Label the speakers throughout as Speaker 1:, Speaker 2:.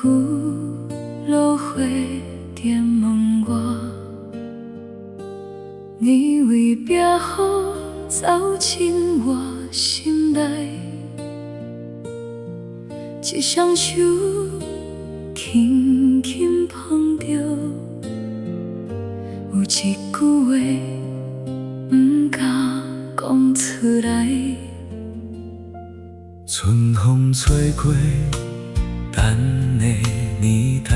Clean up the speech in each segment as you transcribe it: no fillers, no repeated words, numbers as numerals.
Speaker 1: 雨落花点问我，你为壁雨走进我心内，一双手轻轻碰着，有一句话不敢讲出来。
Speaker 2: 春风吹过等的年代，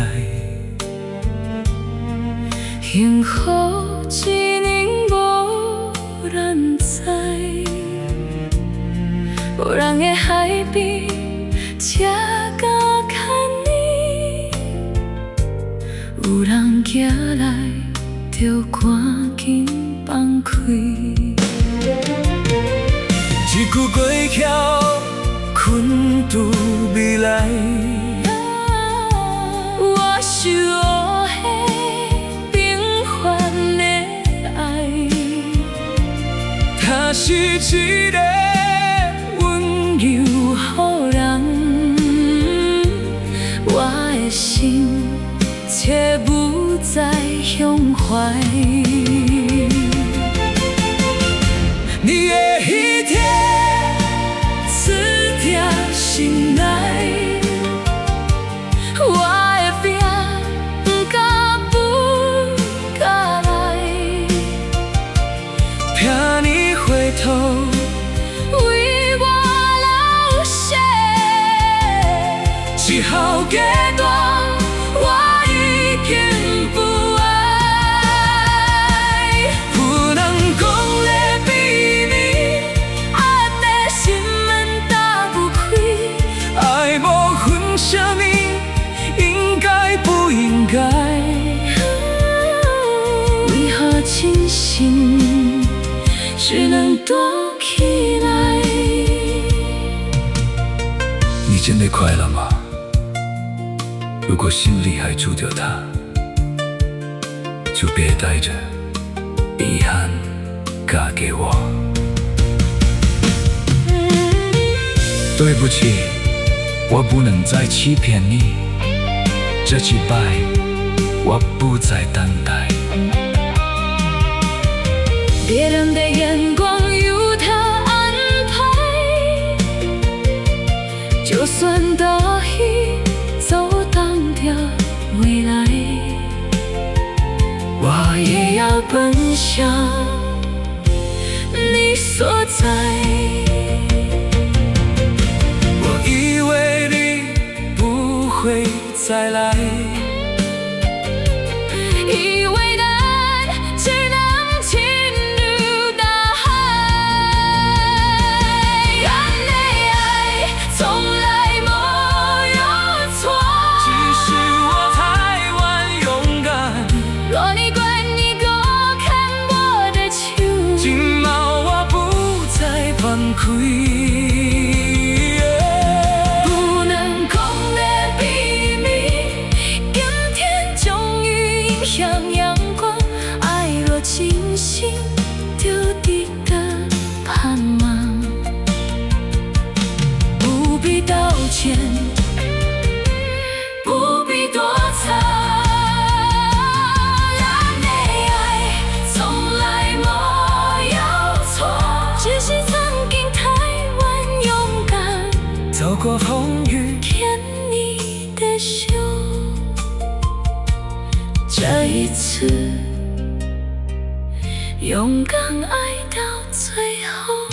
Speaker 1: 幸福一年无人知，无人的海边，车甲牵你，有人行来就赶紧放开。
Speaker 2: 一句过桥，困住未来。
Speaker 1: 我是乌黑平凡的爱，
Speaker 2: 它是一个温柔
Speaker 1: 予人，我的心切不再胸怀。
Speaker 2: 你的彼天，刺痛心内。
Speaker 1: 我的拼不敢不敢来，
Speaker 2: 骗你回头，
Speaker 1: 为我流血，
Speaker 2: 只好假断我已经不爱，不能讲的秘密，
Speaker 1: 爱的心门打不开，
Speaker 2: 爱无分什么应该不应该。
Speaker 1: 为何真心只能躲起来？
Speaker 2: 你真的快乐吗？如果心里还住着他，就别带着遗憾嫁给我。对不起，我不能再欺骗你，这几拜我不再等待。
Speaker 1: 别人的眼光由他安排，就算大雨阻挡掉未来，我也要奔向你所在。
Speaker 2: 我以为你不会再来，
Speaker 1: 以为答案只能侵入大海，原来爱从来没有错，
Speaker 2: 只是我太晚勇敢。
Speaker 1: 若你管你给我看我的手，
Speaker 2: 今晚我不再放开。
Speaker 1: 不能讲的秘密，今天终于映向阳光。爱若真心，就值得盼望。不必道歉，不必躲藏。咱的爱从来没有错，只是曾经太晚勇敢。
Speaker 2: 走过风雨，
Speaker 1: 牵你的手，这一次勇敢爱到最后。